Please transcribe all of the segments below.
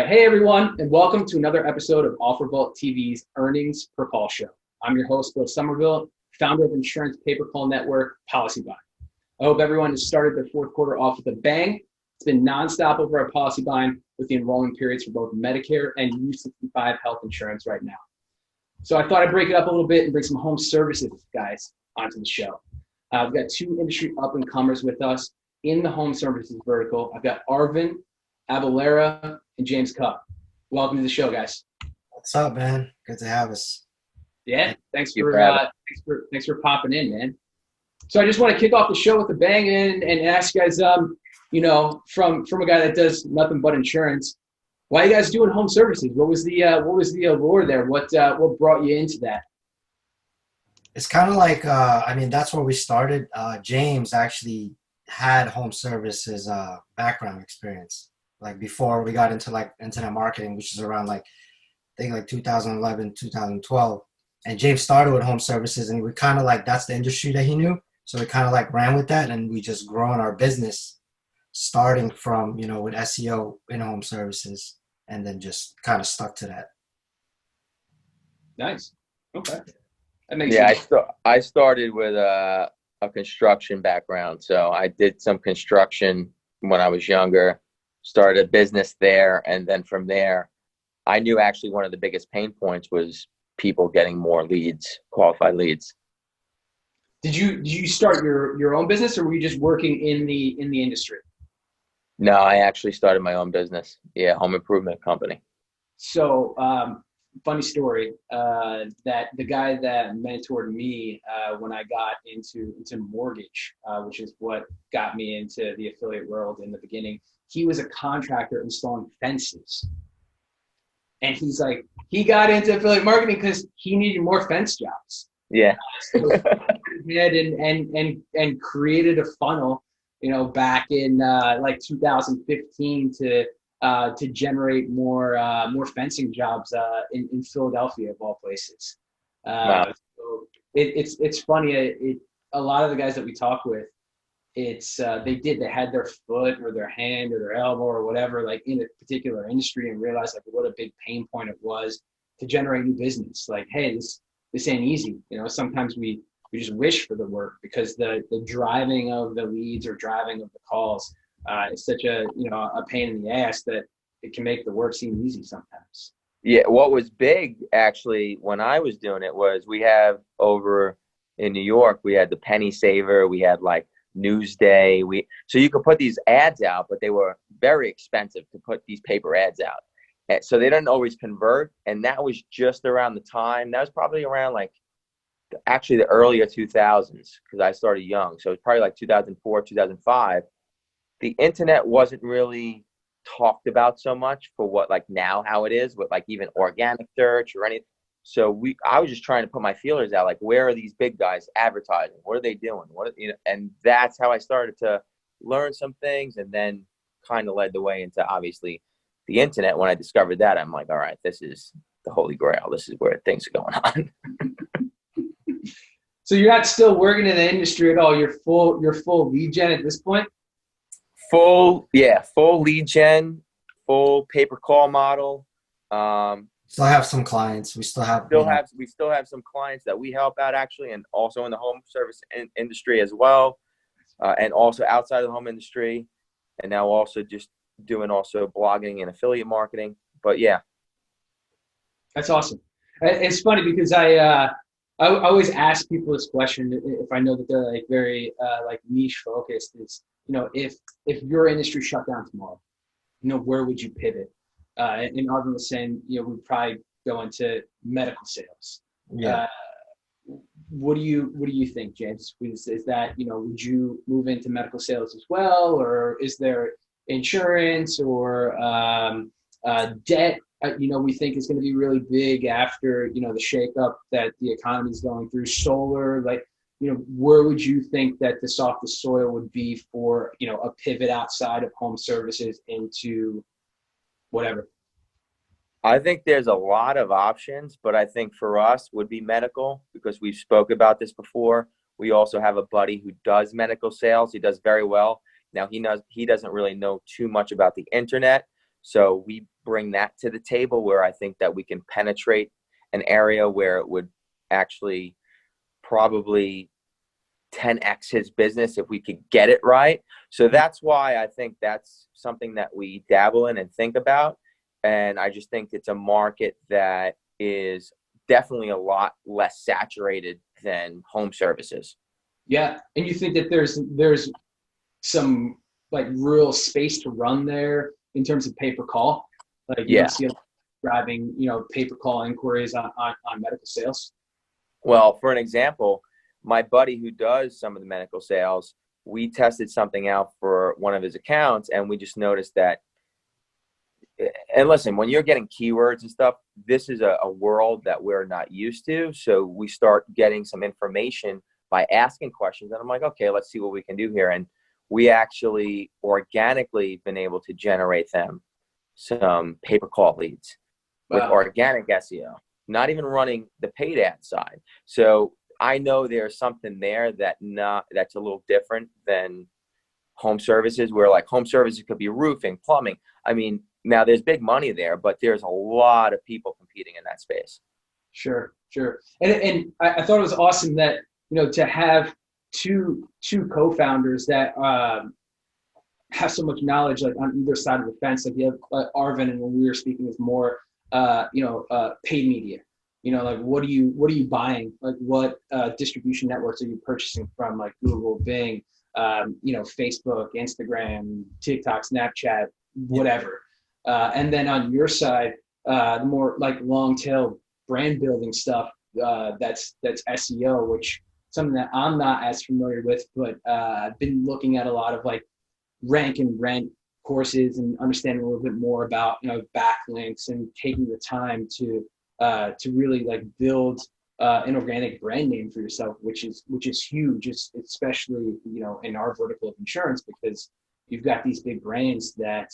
Hey everyone, and welcome to another episode of OfferVault TV's Earnings Per Call Show. I'm your host, Bill Somerville, founder of insurance pay-per-call network, PolicyBuy. I hope everyone has started their fourth quarter off with a bang. It's been nonstop over at PolicyBuy with the enrolling periods for both Medicare and U65 health insurance right now. So I thought I'd break it up a little bit and bring some home services guys onto the show. We've got two industry up-and-comers with us in the home services vertical. I've got Arvin, Abellera, and James Kuck. Welcome to the show, guys. What's up, man? Good to have us. Yeah, thanks for popping in, man. So I just want to kick off the show with a bang and ask you guys, from a guy that does nothing but insurance, why are you guys doing home services? What was the allure there? What brought you into that? It's kind of like, that's where we started. James actually had home services background experience. Like before we got into like internet marketing, which is around like 2011, 2012. And James started with home services, and we kind of like, that's the industry that he knew. So we kind of like ran with that, and we just grown our business starting from, with SEO in home services, and then just kind of stuck to that. Nice. Okay. That makes sense. I started with a construction background. So I did some construction when I was younger. Started a business there, and then from there, I knew actually one of the biggest pain points was people getting more leads, qualified leads. Did you start your own business, or were you just working in the industry? No, I actually started my own business. Yeah, home improvement company. So, funny story. That the guy that mentored me when I got into mortgage, which is what got me into the affiliate world in the beginning. He was a contractor installing fences. And he's like, he got into affiliate marketing because he needed more fence jobs. Yeah. So he and created a funnel, back in like 2015 to generate more fencing jobs in Philadelphia of all places. Wow. So it's funny. A lot of the guys that we talk with, they had their foot or their hand or their elbow or whatever, like in a particular industry, and realized like what a big pain point it was to generate new business. Like, hey, this ain't easy. Sometimes we just wish for the work because the driving of the leads or driving of the calls is such a pain in the ass that it can make the work seem easy sometimes. Yeah, what was big actually when I was doing it was we have over in New York, we had the Penny Saver, we had like Newsday. So you could put these ads out, but they were very expensive to put these paper ads out. And so they didn't always convert. And that was just around the time. That was probably around like actually the earlier 2000s because I started young. So it's probably like 2004, 2005. The internet wasn't really talked about so much for what like now how it is with like even organic search or anything. So I was just trying to put my feelers out, like where are these big guys advertising? What are they doing? And that's how I started to learn some things, and then kind of led the way into obviously the internet. When I discovered that, I'm like, all right, this is the holy grail. This is where things are going on. So you're not still working in the industry at all. You're full lead gen at this point. Full lead gen, full pay per call model. Still have some clients. We still have some clients that we help out actually, and also in the home service industry as well, and also outside of the home industry, and now also just doing also blogging and affiliate marketing. But yeah, that's awesome. It's funny because I always ask people this question if I know that they're like very like niche focused. Is if your industry shut down tomorrow, where would you pivot? And Arvin was saying, we'd probably go into medical sales. Yeah. What do you think, James? Is that, would you move into medical sales as well? Or is there insurance or debt, we think is going to be really big after, the shakeup that the economy is going through, solar, like, where would you think that the softest soil would be for, a pivot outside of home services into whatever? I think there's a lot of options, but I think for us would be medical because we've spoke about this before. We also have a buddy who does medical sales. He does very well. Now he doesn't really know too much about the internet. So we bring that to the table, where I think that we can penetrate an area where it would actually probably 10x his business if we could get it right. So that's why I think that's something that we dabble in and think about. And I just think it's a market that is definitely a lot less saturated than home services. Yeah, and you think that there's some like real space to run there in terms of pay per call? Like you don't see driving, pay per call inquiries on medical sales? Well, for an example, my buddy who does some of the medical sales, we tested something out for one of his accounts, and we just noticed that. And listen, when you're getting keywords and stuff, this is a world that we're not used to. So we start getting some information by asking questions. And I'm like, okay, let's see what we can do here. And we actually organically been able to generate them some pay-per-call leads with organic SEO, not even running the paid ad side. So I know there's something there that's a little different than home services, where like home services could be roofing, plumbing. I mean, now there's big money there, but there's a lot of people competing in that space. Sure. And I thought it was awesome that, to have two co-founders that have so much knowledge, like on either side of the fence. Like you have Arvin, and when we were speaking, is more, paid media. Like what are you buying? Like what distribution networks are you purchasing from? Like Google, Bing, Facebook, Instagram, TikTok, Snapchat, whatever. And then on your side, the more like long tail brand building stuff, that's SEO, which something that I'm not as familiar with, but I've been looking at a lot of like rank and rent courses and understanding a little bit more about, backlinks and taking the time to really like build an organic brand name for yourself, which is huge, especially, in our vertical of insurance, because you've got these big brands that,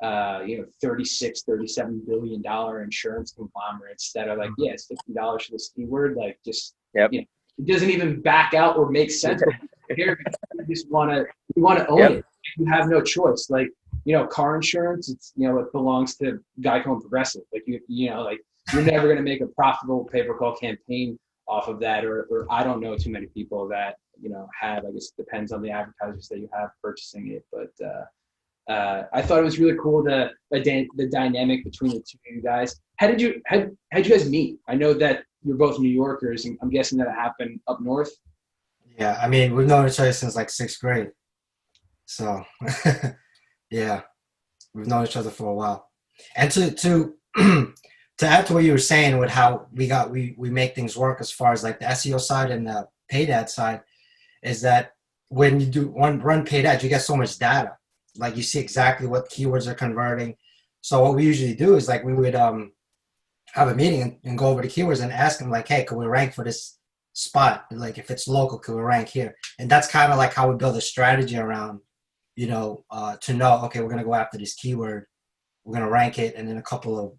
$36-37 billion insurance conglomerates that are like, yeah, it's $50 for this keyword. Like just, it doesn't even back out or make sense. But here, you just want to own it. You have no choice. Like, car insurance, it's, it belongs to Geico and Progressive. Like like you're never going to make a profitable pay-per-call campaign off of that. Or I don't know too many people that, have, I guess it depends on the advertisers that you have purchasing it. But, I thought it was really cool the dynamic between the two of you guys. How'd you guys meet? I know that you're both New Yorkers, and I'm guessing that it happened up north. Yeah, I mean, we've known each other since like 6th grade. So, yeah, we've known each other for a while. And to to add to what you were saying with how we make things work as far as like the SEO side and the paid ad side, is that when you do run paid ads, you get so much data. Like you see exactly what keywords are converting. So what we usually do is like we would have a meeting and go over the keywords and ask them like, hey, can we rank for this spot? Like if it's local, can we rank here? And that's kind of like how we build a strategy around, to know, okay, we're going to go after this keyword. We're going to rank it. And in a couple of,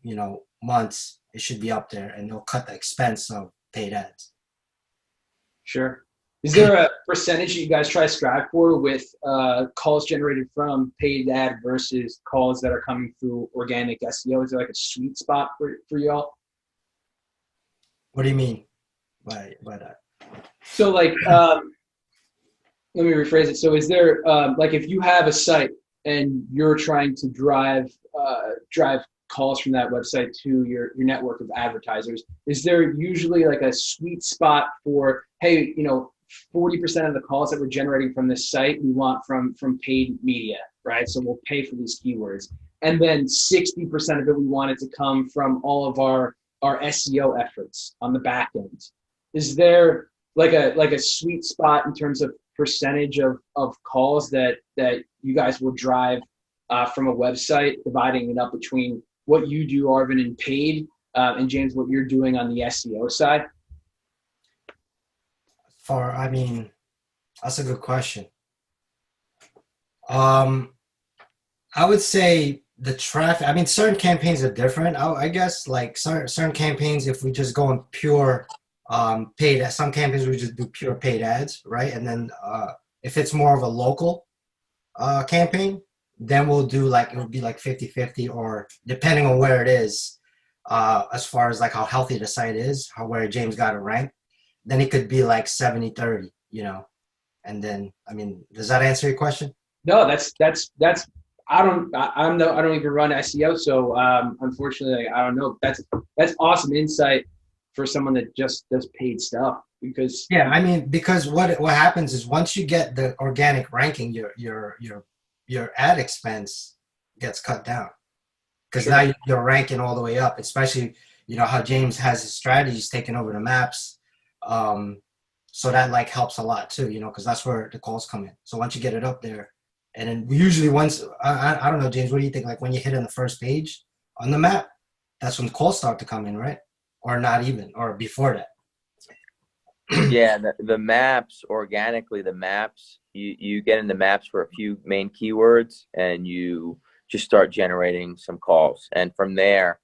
months, it should be up there, and they'll cut the expense of paid ads. Sure. Is there a percentage that you guys try to strive for with calls generated from paid ad versus calls that are coming through organic SEO? Is there like a sweet spot for y'all? What do you mean by that? So like, let me rephrase it. So is there, like if you have a site and you're trying to drive calls from that website to your network of advertisers, is there usually like a sweet spot for, hey, 40% of the calls that we're generating from this site, we want from paid media, right? So we'll pay for these keywords. And then 60% of it, we want it to come from all of our SEO efforts on the back end. Is there like a sweet spot in terms of percentage of calls that you guys will drive from a website, dividing it up between what you do, Arvin, in paid, and James, what you're doing on the SEO side? I mean, that's a good question. I would say the traffic, I mean, certain campaigns are different. I guess like certain campaigns, if we just go on pure paid, some campaigns we just do pure paid ads, right? And then if it's more of a local campaign, then we'll do like, it would be like 50-50, or depending on where it is, as far as like how healthy the site is, where James got it ranked, then it could be like 70-30, you know. And then, I mean, does that answer your question? No, I don't even run SEO, so unfortunately, I don't know. That's awesome insight for someone that just does paid stuff, because Yeah, I mean, because what happens is once you get the organic ranking, your ad expense gets cut down, because sure. now you're ranking all the way up. Especially, you know how James has his strategies taking over the maps, so that like helps a lot too. You know, because that's where the calls come in. So once you get it up there, and then usually once I don't know, James, what do you think? Like when you hit on the first page on the map, that's when calls start to come in, right? Or not even, or before that. Yeah, the maps, organically, the maps, you get in the maps for a few main keywords and you just start generating some calls. And from there,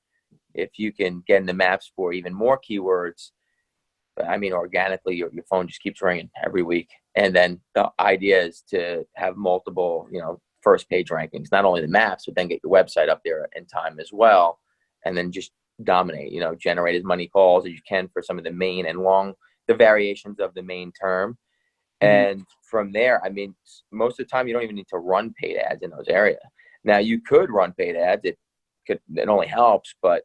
if you can get in the maps for even more keywords, I mean, organically, your phone just keeps ringing every week. And then the idea is to have multiple, you know, first page rankings, not only the maps, but then get your website up there in time as well. And then just dominate, you know, generate as many calls as you can for some of the main and the variations of the main term. And from there, I mean, most of the time you don't even need to run paid ads in those areas. Now you could run paid ads. It only helps, but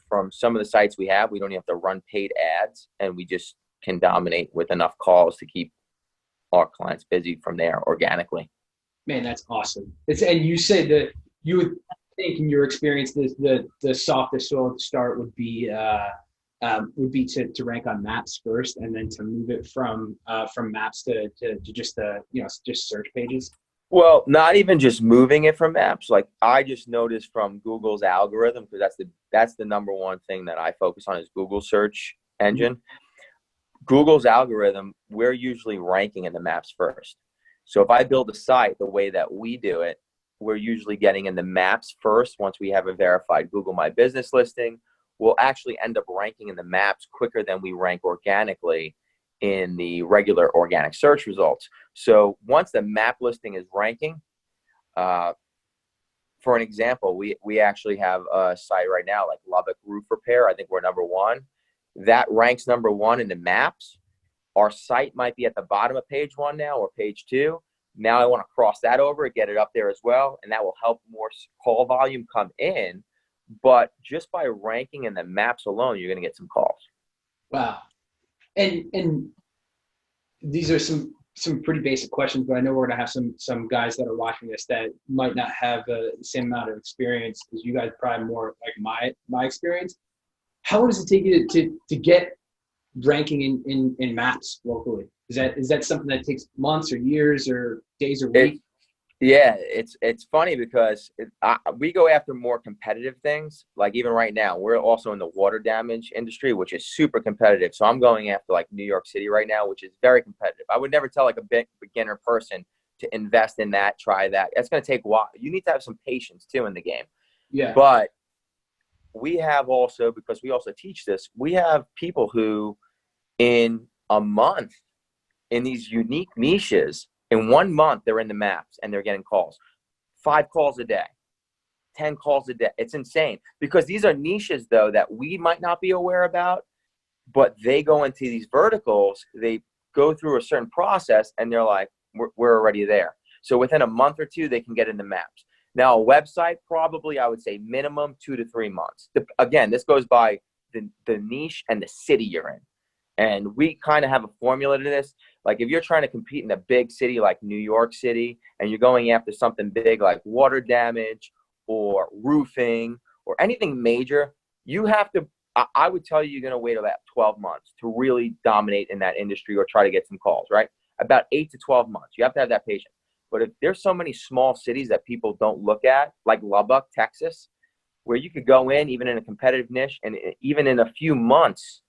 from some of the sites we have, we don't even have to run paid ads, and we just can dominate with enough calls to keep our clients busy from there organically. Man, that's awesome. And you said that you would think, in your experience, the softest soil to start would be to rank on maps first, and then to move it from maps to just just search pages. Well, not even just moving it from maps. Like I just noticed from Google's algorithm, because that's the number one thing that I focus on is Google search engine. Google's algorithm, we're usually ranking in the maps first. So if I build a site the way that we do it, we're usually getting in the maps first. Once we have a verified Google My Business listing, we'll actually end up ranking in the maps quicker than we rank organically in the regular organic search results. So once the map listing is ranking, for an example, we actually have a site right now like Lubbock Roof Repair. I think we're number one. That ranks number one in the maps. Our site might be at the bottom of page one now, or page two. Now I want to cross that over and get it up there as well, and that will help more call volume come in. But just by ranking in the maps alone, you're going to get some calls. Wow. And these are some pretty basic questions, but I know we're going to have some guys that are watching this that might not have the same amount of experience as you guys, probably more like my experience. How long does it take you to get ranking in maps locally? Is that something that takes months or years or days or weeks? Yeah, it's funny because we go after more competitive things. Like even right now, we're also in the water damage industry, which is super competitive. So I'm going after like New York City right now, which is very competitive. I would never tell like a big beginner person to invest in that, try that. That's going to take a while. You need to have some patience too in the game. Yeah. But we have also, because we also teach this, we have people who in a month in these unique niches, in 1 month, they're in the maps and they're getting calls. 5 calls a day, 10 calls a day. It's insane because these are niches, though, that we might not be aware about, but they go into these verticals. They go through a certain process and they're like, we're already there. So within a month or two, they can get in the maps. Now, a website, probably, I would say minimum 2 to 3 months. Again, this goes by the niche and the city you're in. And we kind of have a formula to this. Like if you're trying to compete in a big city like New York City, and you're going after something big like water damage or roofing or anything major, you have to, I would tell you, you're going to wait about 12 months to really dominate in that industry or try to get some calls, right? About 8 to 12 months. You have to have that patience. But if there's so many small cities that people don't look at, like Lubbock, Texas, where you could go in even in a competitive niche and even in a few months,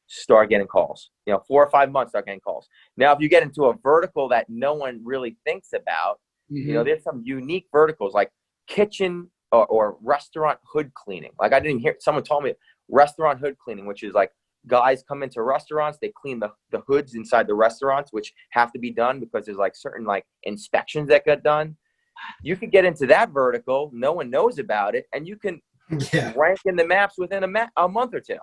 start getting calls, 4 or 5 months, start getting calls. Now, if you get into a vertical that no one really thinks about, there's some unique verticals like kitchen or restaurant hood cleaning. Like I didn't hear, someone told me restaurant hood cleaning, which is like guys come into restaurants, they clean the hoods inside the restaurants, which have to be done because there's like certain like inspections that get done. you could get into that vertical. No one knows about it. And you can rank in the maps within a month or two.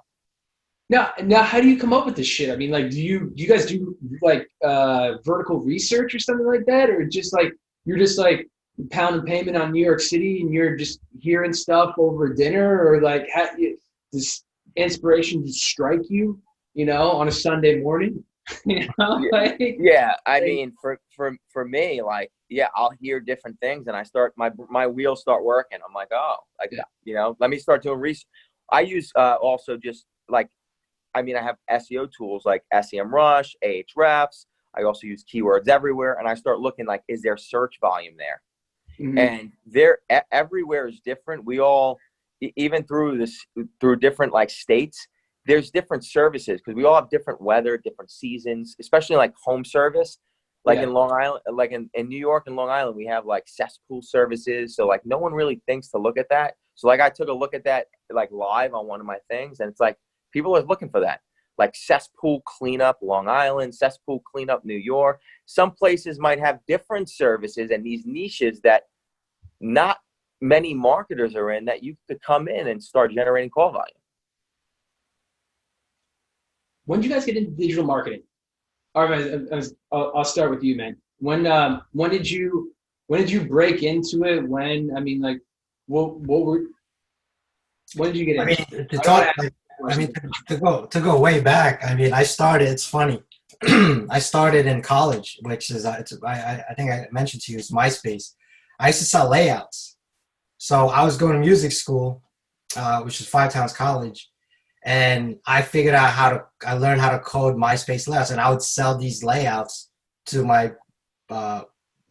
Now, how do you come up with this shit? I mean, like, do you guys do like vertical research or something like that, or just like you're just like pounding payment on New York City and you're just hearing stuff over dinner, or like does inspiration just strike you, on a Sunday morning? Yeah. I mean, for me, like, yeah, I'll hear different things and I start my wheels start working. I'm like, oh, like, let me start doing research. I use also just like, I mean, I have SEO tools like SEMrush, Ahrefs. I also use keywords everywhere, and I start looking like, is there search volume there? Mm-hmm. And everywhere is different. We all, even through different like states, there's different services because we all have different weather, different seasons, especially like home service. Like in Long Island, like in New York and Long Island, we have like cesspool services. So like no one really thinks to look at that. So like I took a look at that like live on one of my things, and it's like, people are looking for that, like cesspool cleanup, Long Island, cesspool cleanup, New York. Some places might have different services and these niches that not many marketers are in, that you could come in and start generating call volume. When did you guys get into digital marketing? Arvin, I'll start with you, man. When did you break into it? When did you get into it? To go way back, I mean, I started, it's funny. I started in college, which is, I think I mentioned to you, it's MySpace. I used to sell layouts. So I was going to music school, which is 5 Towns College. And I figured out I learned how to code MySpace layouts. And I would sell these layouts to my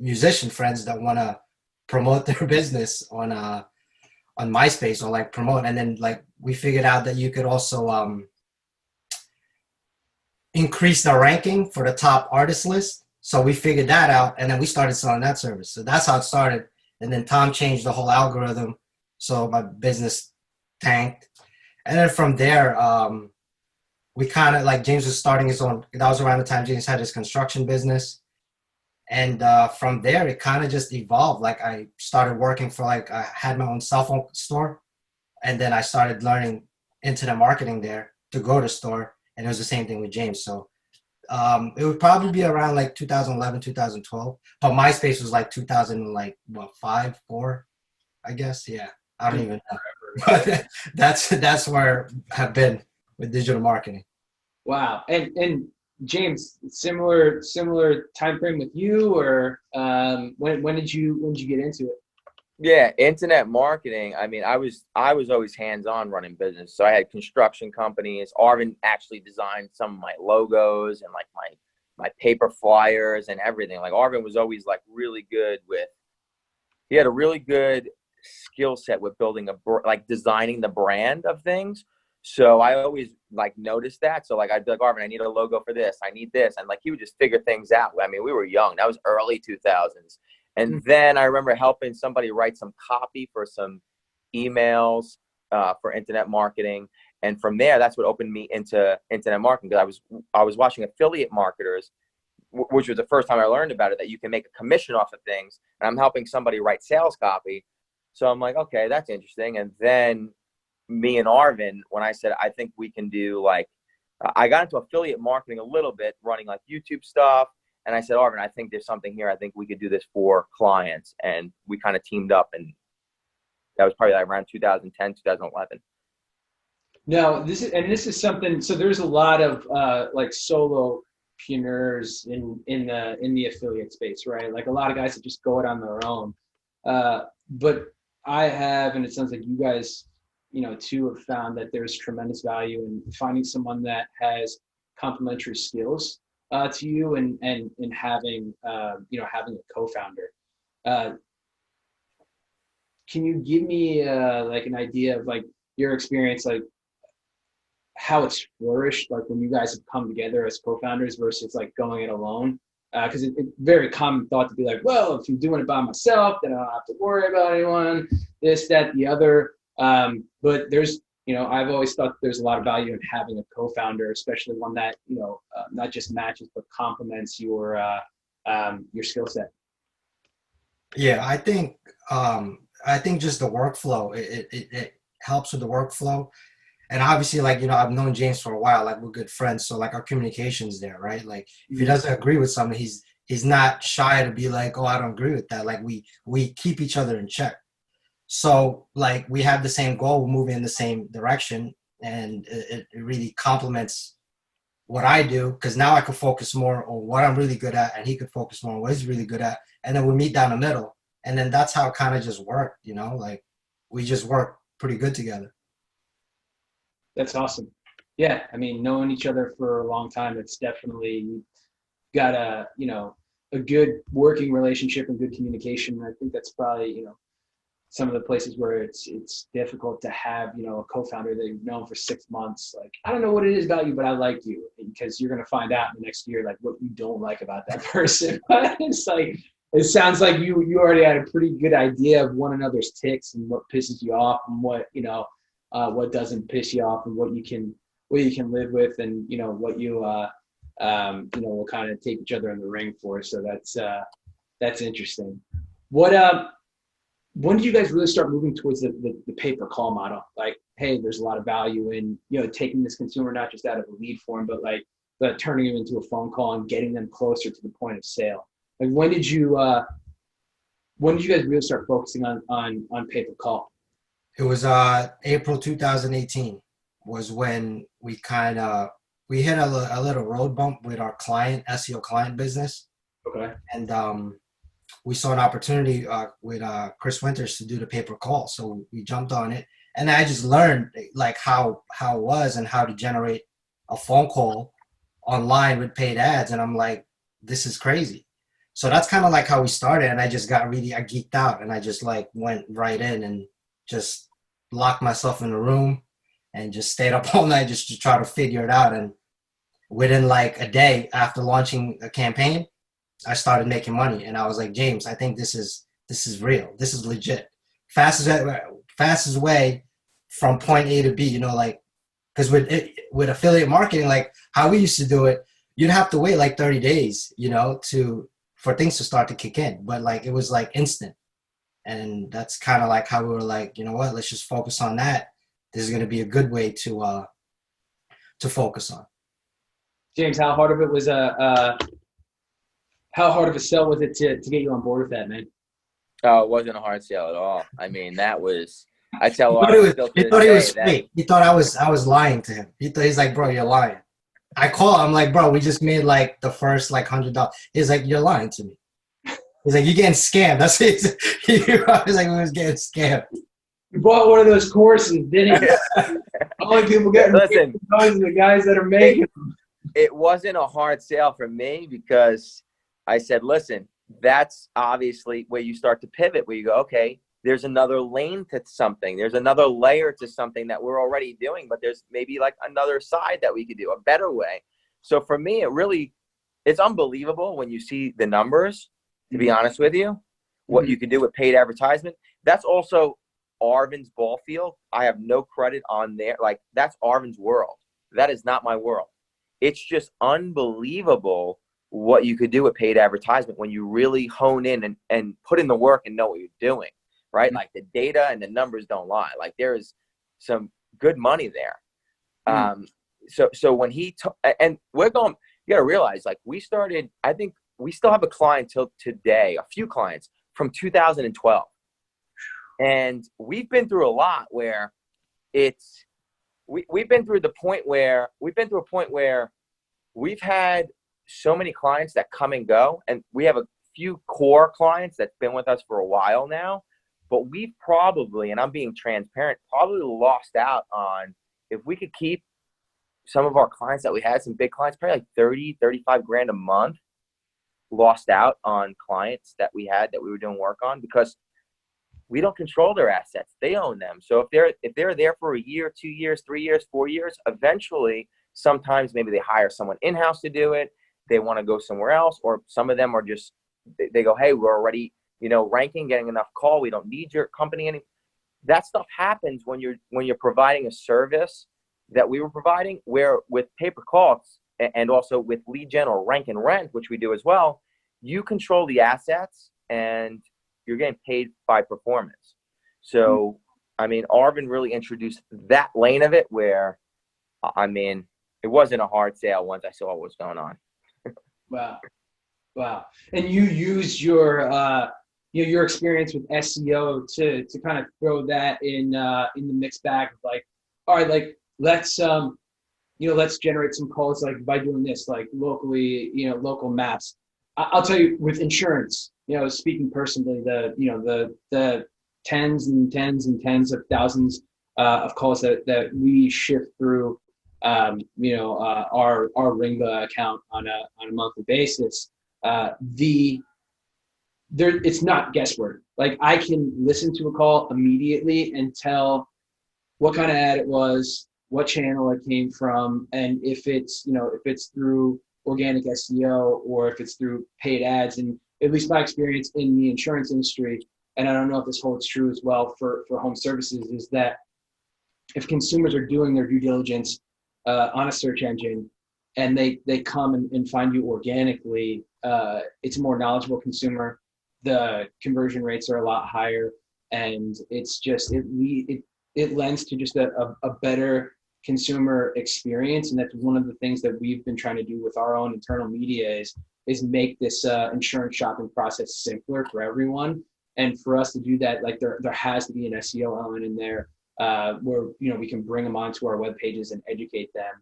musician friends that want to promote their business on MySpace, or like promote. And then like we figured out that you could also increase the ranking for the top artist list. So we figured that out, and then we started selling that service. So that's how it started. And then Tom changed the whole algorithm, so my business tanked. And then from there, we kind of, like, James was starting his own. That was around the time James had his construction business. And from there, it kind of just evolved. Like, I started working for, like, I had my own cell phone store. And then I started learning internet marketing there to go to store. And it was the same thing with James. So it would probably be around like 2011, 2012. But MySpace was like 2005, 4, I guess. Yeah, I don't even know. But that's where I've been with digital marketing. Wow. And James, similar time frame with you, or when did you get into it? Yeah, internet marketing. I mean, I was always hands-on running business. So I had construction companies. Arvin actually designed some of my logos and like my paper flyers and everything. Like Arvin was always like really good he had a really good skill set with building like designing the brand of things. So I always like noticed that. So like I'd be like, Arvin, I need a logo for this. I need this. And like he would just figure things out. I mean, we were young. That was early 2000s. And then I remember helping somebody write some copy for some emails for internet marketing. And from there, that's what opened me into internet marketing, because I was watching affiliate marketers, which was the first time I learned about it, that you can make a commission off of things. And I'm helping somebody write sales copy. So I'm like, okay, that's interesting. And then me and Arvin, when I said, I think we can do like, I got into affiliate marketing a little bit, running like YouTube stuff. And I said, Arvin, I think there's something here. I think we could do this for clients. And we kind of teamed up, and that was probably like around 2010, 2011. No, this is something. So there's a lot of like solopreneurs in the affiliate space, right? Like a lot of guys that just go it on their own. But I have, and it sounds like you guys, too, have found that there's tremendous value in finding someone that has complementary skills to you, and having having a co-founder. Can you give me like an idea of like your experience, like how it's flourished, like when you guys have come together as co-founders versus like going it alone? Because it's very common thought to be like, well, if I'm doing it by myself, then I don't have to worry about anyone, this, that, the other. But there's, I've always thought there's a lot of value in having a co-founder, especially one that, not just matches, but complements your skill set. Yeah, I think just the workflow, it helps with the workflow. And obviously, like, I've known James for a while, like we're good friends. So like our communication's there, right? Like if he Mhm. doesn't agree with something, he's not shy to be like, oh, I don't agree with that. Like we keep each other in check. So like we have the same goal, we're moving in the same direction, and it really complements what I do because now I can focus more on what I'm really good at, and he could focus more on what he's really good at, and then we meet down the middle, and then that's how it kind of just worked, like we just work pretty good together. That's awesome. Yeah, I mean, knowing each other for a long time, it's definitely got a good working relationship and good communication. I think that's probably some of the places where it's difficult to have a co-founder that you've known for 6 months. Like, I don't know what it is about you, but I like you, because you're gonna find out in the next year like what you don't like about that person. But it's like it sounds like you already had a pretty good idea of one another's ticks and what pisses you off and what doesn't piss you off and what you can live with, and what you will kind of take each other in the ring for. So that's interesting. What when did you guys really start moving towards the pay-per-call model? Like, hey, there's a lot of value in taking this consumer not just out of a lead form, but turning them into a phone call and getting them closer to the point of sale. Like, when did you guys really start focusing on pay-per-call? It was April 2018 was when we hit a little road bump with our client SEO client business, Okay. and we saw an opportunity with Chris Winters to do the paper call, so we jumped on it, and I just learned like how it was and how to generate a phone call online with paid ads, and I'm like, this is crazy. So that's kind of like how we started, and I geeked out, and I just like went right in and just locked myself in a room and just stayed up all night just to try to figure it out. And within like a day after launching a campaign, I started making money, and I was like, James, I think this is real. This is legit. Fastest way from point A to B. Like because with affiliate marketing, like how we used to do it, you'd have to wait like 30 days, to for things to start to kick in. But like it was like instant, and that's kind of like how we were like, you know what? Let's just focus on that. This is going to be a good way to focus on. James, how hard of a sell was it to get you on board with that, man? Oh, it wasn't a hard sale at all. I mean, that was, I tell He thought, it Arvin was, still to he this thought he day was that fake. He thought I was lying to him. He's like, bro, you're lying. I call him like, bro, we just made like the first like $100. He's like, you're lying to me. He's like, you're getting scammed. That's it. I was like, we was getting scammed. You bought one of those courses, didn't you? Only people getting listen, those are the guys that are making them. it wasn't a hard sale for me because I said, listen, that's obviously where you start to pivot, where you go, okay, there's another lane to something. There's another layer to something that we're already doing, but there's maybe like another side that we could do, a better way. So for me, it's unbelievable when you see the numbers, to be honest with you, what you can do with paid advertisement. That's also Arvin's ball field. I have no credit on there. Like, that's Arvin's world. That is not my world. It's just unbelievable what you could do with paid advertisement when you really hone in and put in the work and know what you're doing, right? Like, the data and the numbers don't lie. Like, there is some good money there. So when and we're going, you got to realize, like, we started, I think we still have a client till today, a few clients from 2012. And we've been through a lot where we've been through a point where we've had so many clients that come and go, and we have a few core clients that's been with us for a while now, but we've probably, and I'm being transparent, probably lost out on, if we could keep some of our clients that we had, some big clients, probably like 30, 35 grand a month, lost out on clients that we had that we were doing work on because we don't control their assets. They own them. So if they're there for a year, 2 years, 3 years, 4 years, eventually, sometimes maybe they hire someone in-house to do it. They want to go somewhere else, or some of them are just, they go, hey, we're already, ranking, getting enough call. We don't need your company anymore. That stuff happens when you're providing a service that we were providing, where with pay-per-calls and also with lead gen or rank and rent, which we do as well, you control the assets and you're getting paid by performance. So, I mean, Arvin really introduced that lane of it where, I mean, it wasn't a hard sale once I saw what was going on. Wow. Wow. And you use your experience with SEO to kind of throw that in the mixed bag of like, all right, like let's generate some calls like by doing this, like locally, local maps. I'll tell you with insurance, speaking personally, the tens and tens and tens of thousands of calls that we shift through our Ringba account on a monthly basis. It's not guesswork. Like I can listen to a call immediately and tell what kind of ad it was, what channel it came from, and if it's through organic SEO or if it's through paid ads. And at least my experience in the insurance industry, and I don't know if this holds true as well for home services, is that if consumers are doing their due diligence on a search engine and they come and find you organically, it's a more knowledgeable consumer. The conversion rates are a lot higher, and it's just it lends to just a better consumer experience. And that's one of the things that we've been trying to do with our own internal media is make this insurance shopping process simpler for everyone. And for us to do that, like there has to be an SEO element in there where we can bring them onto our web pages and educate them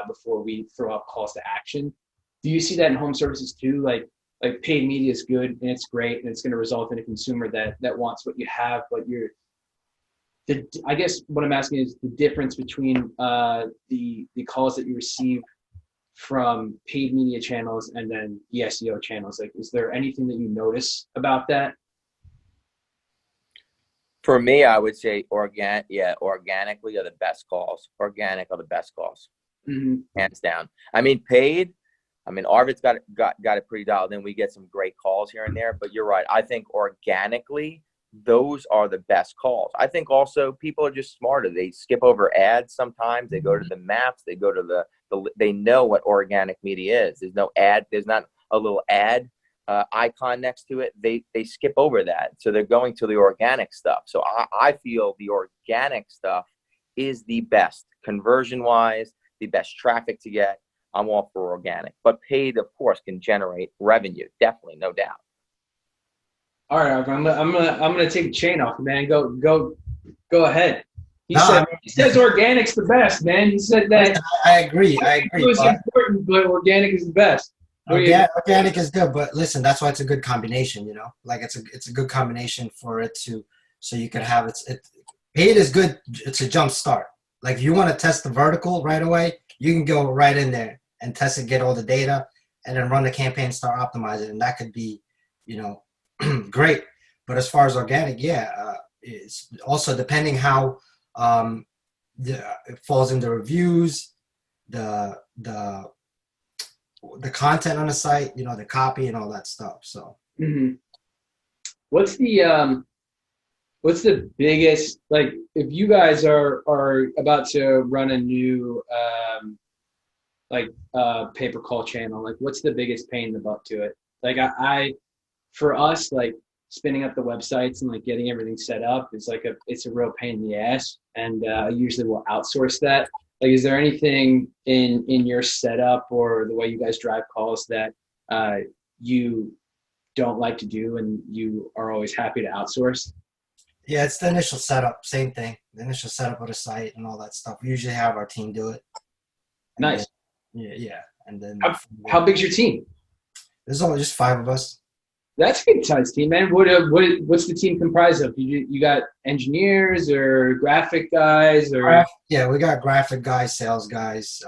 before we throw up calls to action. Do you see that in home services too? Like paid media is good and it's great and it's going to result in a consumer that wants what you have, but I guess what I'm asking is the difference between the calls that you receive from paid media channels and then the SEO channels. Like, is there anything that you notice about that? For me, I would say organically are the best calls. Organic are the best calls, hands down. I mean, paid. I mean, Arvid's got it pretty dialed in. We get some great calls here and there, but you're right. I think organically, those are the best calls. I think also people are just smarter. They skip over ads sometimes. They go to the maps. They go to they know what organic media is. There's no ad. There's not a little ad icon next to it. They skip over that. So they're going to the organic stuff. So I feel the organic stuff is the best conversion-wise, the best traffic to get. I'm all for organic, but paid, of course, can generate revenue. Definitely, no doubt. All right, Arvin, I'm gonna take the chain off, man. Go ahead. He says organic's the best, man. He said that. I agree. It was important, but organic is the best. Organic is good, but listen, that's why it's a good combination. Like it's a good combination for it so you can have it. Paid is good. It's a jump start. Like if you want to test the vertical right away, you can go right in there and test it, get all the data, and then run the campaign, start optimizing, and that could be, great. But as far as organic, it's also depending how it falls into reviews, the content on the site, the copy and all that stuff. So what's the biggest, like if you guys are about to run a new pay-per call channel, like what's the biggest pain in the butt to it? Like for us, like spinning up the websites and like getting everything set up is it's a real pain in the ass, and I usually will outsource that. Like, is there anything in your setup or the way you guys drive calls that you don't like to do and you are always happy to outsource? Yeah, it's the initial setup. Same thing. The initial setup of the site and all that stuff. We usually have our team do it. Nice. Yeah. And then how big's your team? There's only just 5 of us. That's a good size team, man. What's the team comprised of? You got engineers or graphic guys or? Yeah, we got graphic guys, sales guys,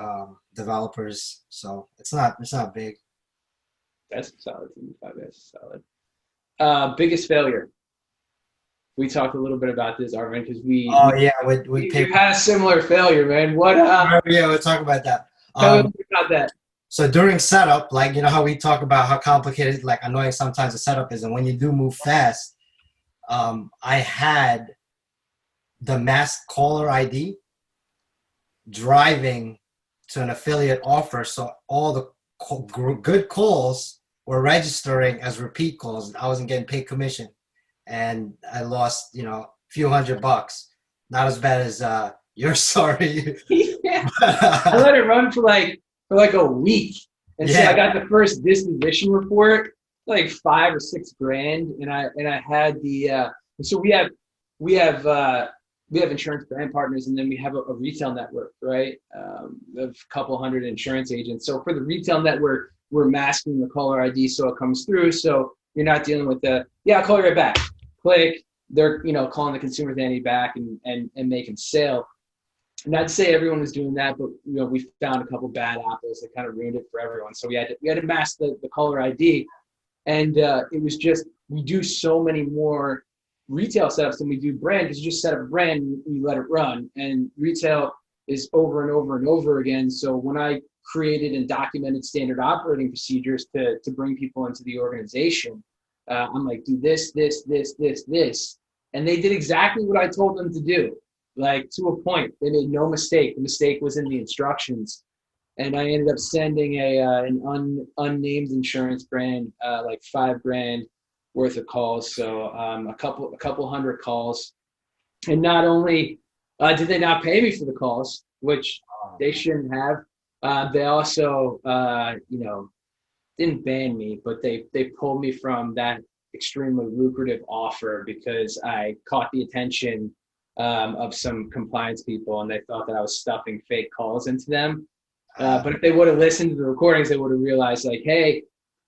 developers. So it's not big. That's a solid team. 5 guys is solid. Biggest failure. We talked a little bit about this, Arvin, because we had a similar failure, man. What? Yeah, we'll talk about that. Tell me about that. So during setup, like, how we talk about how complicated, like annoying sometimes the setup is, and when you do move fast, I had the masked caller ID driving to an affiliate offer, so all the good calls were registering as repeat calls. I wasn't getting paid commission. and I lost, a few $100. Not as bad as your story. Yeah. I let it run for like a week. And so I Yeah. got the first disposition report, like 5 or 6 grand. And I had so we have insurance brand partners, and then we have a retail network, right? Of a couple hundred insurance agents. So for the retail network, we're masking the caller ID so it comes through. So you're not dealing with I'll call you right back. Click. They're calling the consumer's nanny back and making sale. Not to say everyone was doing that, but we found a couple bad apples that kind of ruined it for everyone. So we had to mask the caller ID, and it was just, we do so many more retail setups than we do brand, because you just set up a brand and you let it run. And retail is over and over and over again. So when I created and documented standard operating procedures to bring people into the organization, I'm like, do this, and they did exactly what I told them to do. Like, to a point, they made no mistake. The mistake was in the instructions, and I ended up sending an unnamed insurance brand like 5 grand worth of calls. So a couple hundred calls, and not only did they not pay me for the calls, which they shouldn't have, they also didn't ban me, but they pulled me from that extremely lucrative offer because I caught the attention of some compliance people, and they thought that I was stuffing fake calls into them. But if they would have listened to the recordings, they would have realized, like, hey,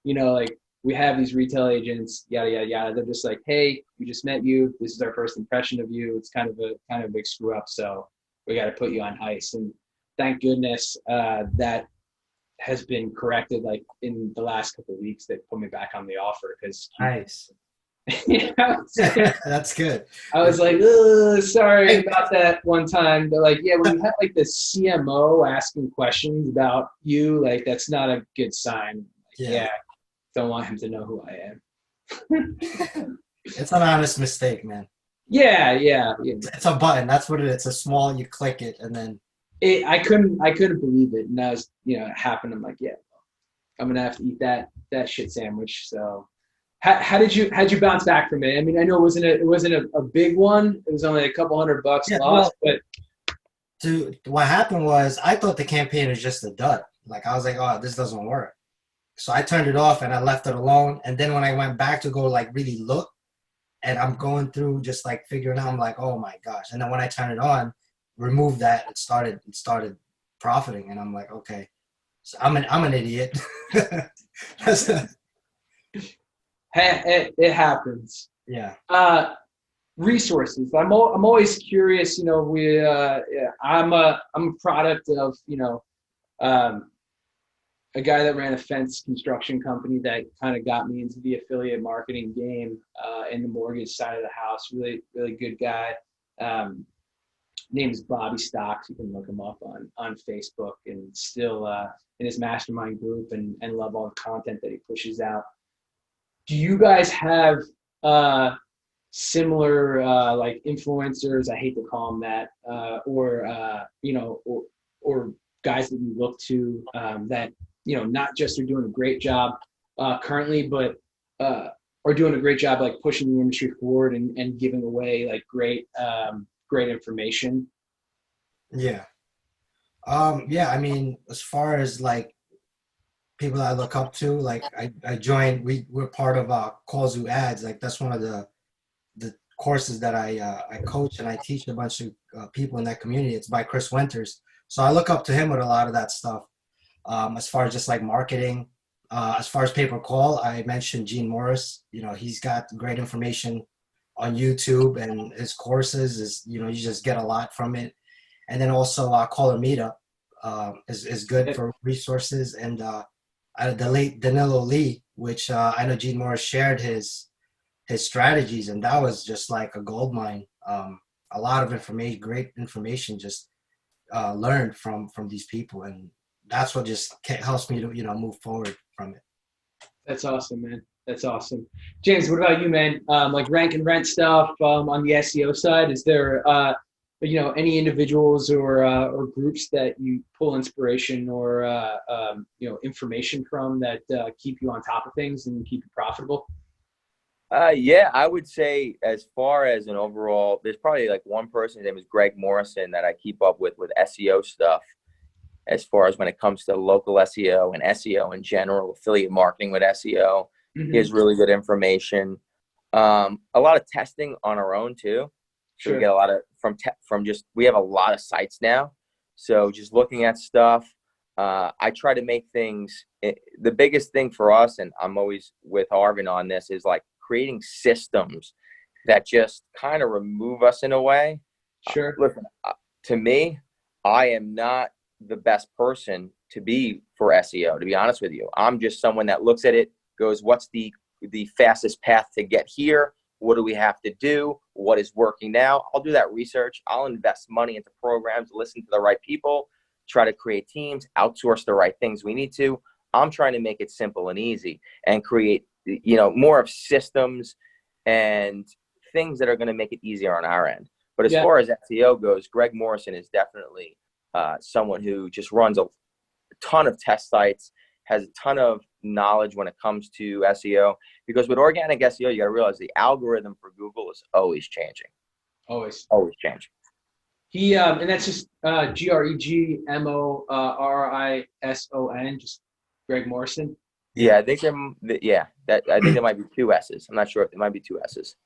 like, we have these retail agents, yada, yada, yada. They're just like, hey, we just met you. This is our first impression of you. It's kind of a big screw up. So we got to put you on ice. And thank goodness that has been corrected. Like, in the last couple of weeks, they put me back on the offer because Nice. That's good. I was like, sorry about that one time. They're like, yeah, when you have like the CMO asking questions about you, like, that's not a good sign. Like, yeah, don't want him to know who I am. It's an honest mistake, man. Yeah. It's a button. That's what it is. It's a small, you click it, and then I couldn't believe it. And I was, it happened. I'm like, yeah, I'm gonna have to eat that shit sandwich. So how'd you bounce back from it? I mean, I know it wasn't a big one. It was only a couple $100 lost, but what happened was, I thought the campaign was just a dud. Like, I was like, oh, this doesn't work. So I turned it off and I left it alone. And then when I went back to go like really look, and I'm going through just like figuring out, I'm like, oh my gosh. And then when I turned it on, remove that, it started profiting. And I'm like, okay, so I'm an idiot. it happens. Yeah. Resources. I'm always curious. I'm a product of a guy that ran a fence construction company that kind of got me into the affiliate marketing game in the mortgage side of the house. Really, really good guy. Name is Bobby Stocks. You can look him up on Facebook, and still in his mastermind group, and love all the content that he pushes out. Do you guys have similar like influencers? I hate to call them that, or guys that you look to that not just are doing a great job currently, but are doing a great job like pushing the industry forward and giving away like great information? Yeah. I mean, as far as like people I look up to, like I joined, we're part of Call Zoo Ads. Like, that's one of the courses that I coach, and I teach a bunch of people in that community. It's by Chris Winters. So I look up to him with a lot of that stuff. As far as just like marketing, as far as pay-per-call, I mentioned Gene Morris. He's got great information on YouTube, and his courses is, you just get a lot from it. And then also Caller Meetup is good for resources. And the late Danilo Lee, which I know Gene Morris shared his strategies, and that was just like a gold mine. A lot of information, great information, just learned from these people, and that's what just helps me to move forward from it. That's awesome, man. That's awesome. James, what about you, man? Like rank and rent stuff on the SEO side, is there any individuals or groups that you pull inspiration or information from that keep you on top of things and keep you profitable? Yeah, I would say as far as an overall, there's probably like one person, his name is Greg Morrison, that I keep up with SEO stuff. As far as when it comes to local SEO and SEO in general, affiliate marketing with SEO, he has really good information. A lot of testing on our own too. So Sure. we get a lot of we have a lot of sites now. So just looking at stuff, I try to make things, the biggest thing for us, and I'm always with Arvin on this, is like creating systems that just kind of remove us in a way. Sure. Listen, to me, I am not the best person to be for SEO, to be honest with you. I'm just someone that looks at it, goes, what's the fastest path to get here? What do we have to do? What is working now? I'll do that research. I'll invest money into programs, listen to the right people, try to create teams, outsource the right things we need to. I'm trying to make it simple and easy and create, more of systems and things that are going to make it easier on our end. But as far as SEO goes, Greg Morrison is definitely someone who just runs a ton of test sites, has a ton of knowledge when it comes to SEO. Because with organic SEO, you got to realize the algorithm for Google is always changing. Always changing. He and that's just GregMorrison, just Greg Morrison. Yeah, I think I think there might be two S's. I'm not sure if there might be two S's.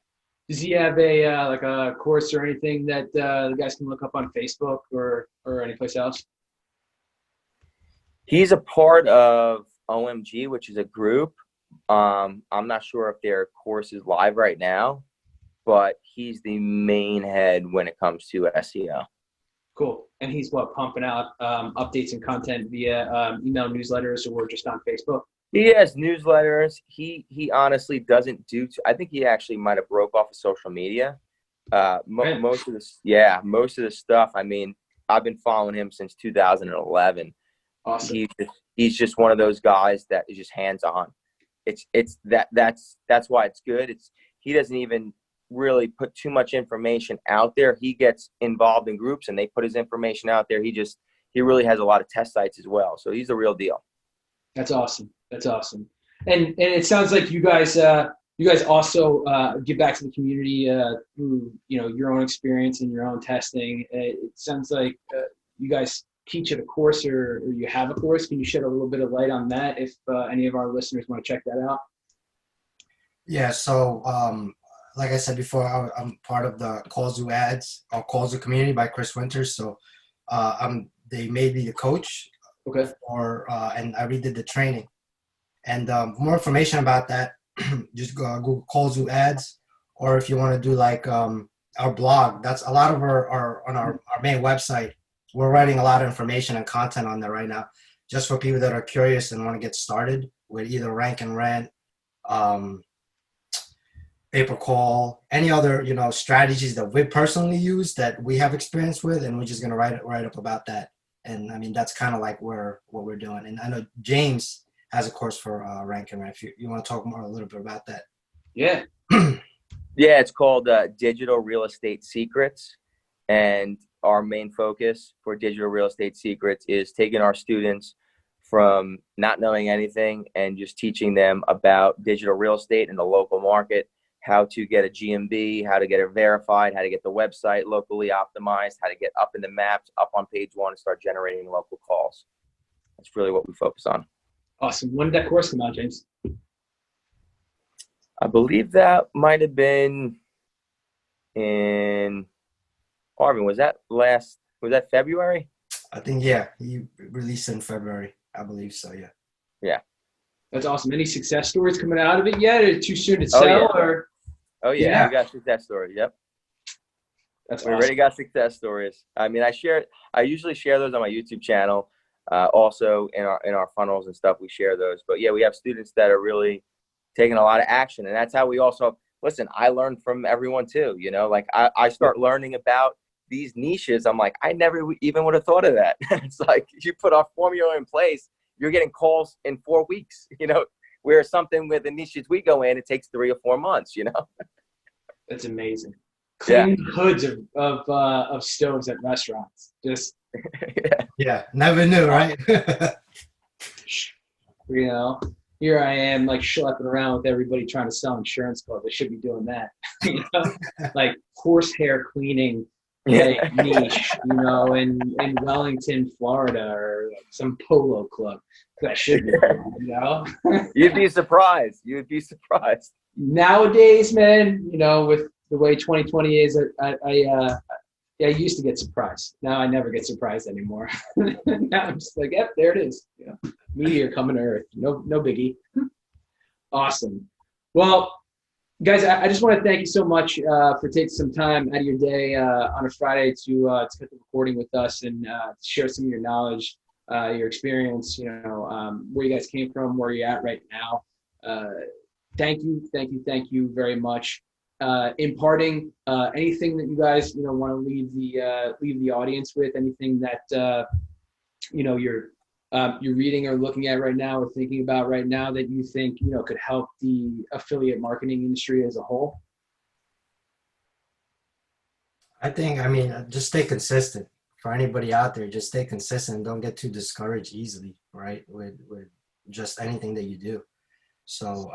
Does he have a like a course or anything that the guys can look up on Facebook or anyplace else? He's a part of OMG, which is a group. I'm not sure if their course is live right now, but he's the main head when it comes to SEO. Cool. And he's pumping out updates and content via email newsletters or just on Facebook? He has newsletters. He honestly doesn't do. I think he actually might have broke off of social media. Most of the stuff. I mean, I've been following him since 2011. Awesome. He's just one of those guys that is just hands on. That's why it's good. He doesn't even really put too much information out there. He gets involved in groups and they put his information out there. He really has a lot of test sites as well. So he's the real deal. That's awesome. And it sounds like you guys also give back to the community through your own experience and your own testing. It sounds like you guys teach at a course or you have a course. Can you shed a little bit of light on that if any of our listeners want to check that out? Yeah. So like I said before, I'm part of the Callzu ads or Callzu community by Chris Winters. So they made me the coach. Okay. And I redid the training. And more information about that, just Google Callzu ads, or if you want to do like our blog, that's a lot of our on our main website. We're writing a lot of information and content on there right now, just for people that are curious and want to get started with either rank and rent, pay-per-call, any other strategies that we personally use that we have experience with, and we're just gonna write up about that. And I mean that's kind of like what we're doing. And I know James has a course for rank and rent. If you want to talk more a little bit about that. Yeah. Yeah, it's called Digital Real Estate Secrets, and our main focus for Digital Real Estate Secrets is taking our students from not knowing anything and just teaching them about digital real estate in the local market, how to get a GMB, how to get it verified, how to get the website locally optimized, how to get up in the maps, up on page one, and start generating local calls. That's really what we focus on. Awesome. When did that course come out, James? I believe that might have been in Arvin. Was that February? I think, yeah. He released in February. I believe so, yeah. Yeah. That's awesome. Any success stories coming out of it yet? Or too soon to sell? Oh, yeah. We got success stories. Yep. That's we awesome. Already got success stories. I mean, I usually share those on my YouTube channel. Also in our funnels and stuff, we share those. But yeah, we have students that are really taking a lot of action, and that's how we also listen. I learn from everyone too. Like I start learning about these niches. I'm like, I never even would have thought of that. It's like you put our formula in place, you're getting calls in 4 weeks. Where something with the niches we go in, it takes 3 or 4 months. That's amazing. Clean hoods of stoves at restaurants. Just yeah, never knew, right? here I am like schlepping around with everybody trying to sell insurance quotes. I should be doing that. Like horsehair cleaning like Yeah. niche, in Wellington, Florida, or some polo club. That should be doing, You'd be surprised. You'd be surprised. Nowadays, man, with the way 2020 is, I used to get surprised. Now I never get surprised anymore. Now I'm just like, yep, there it is. Meteor coming to Earth. No biggie. Awesome. Well, guys, I just want to thank you so much for taking some time out of your day on a Friday to get the recording with us and share some of your knowledge, your experience, where you guys came from, where you're at right now. Thank you very much. Imparting anything that you guys want to leave the audience with, anything that you're reading or looking at right now or thinking about right now that you think could help the affiliate marketing industry as a whole. I think, just stay consistent. For anybody out there, just stay consistent. Don't get too discouraged easily, right? With just anything that you do. So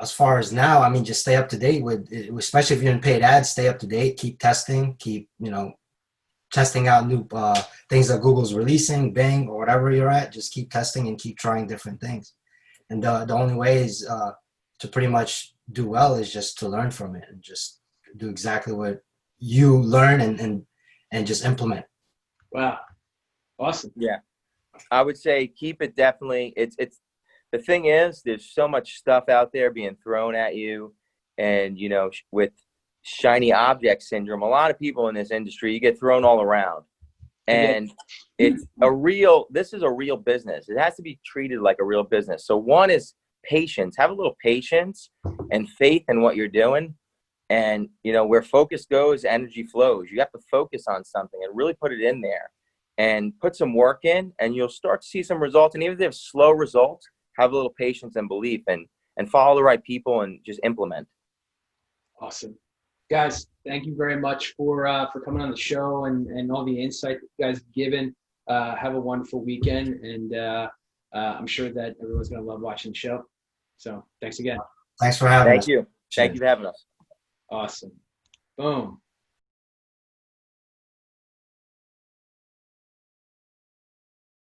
as far as now, just stay up to date with, especially if you're in paid ads, stay up to date, keep testing, keep, testing out new things that Google's releasing, Bing, or whatever you're at. Just keep testing and keep trying different things. And the only way is to pretty much do well is just to learn from it and just do exactly what you learn and just implement. Wow. Awesome. Yeah. I would say keep it definitely. It's the thing is, there's so much stuff out there being thrown at you, and with shiny object syndrome, a lot of people in this industry, you get thrown all around, and this is a real business. It has to be treated like a real business. So one is patience. Have a little patience and faith in what you're doing, and where focus goes, energy flows. You have to focus on something and really put it in there and put some work in, and you'll start to see some results. And even if they have slow results, have a little patience and belief, and follow the right people and just implement. Awesome. Guys, thank you very much for coming on the show and all the insight that you guys have given. Have a wonderful weekend, and I'm sure that everyone's going to love watching the show. So thanks again. Thanks for having us. Thank you. Thank you for having us. Awesome. Boom.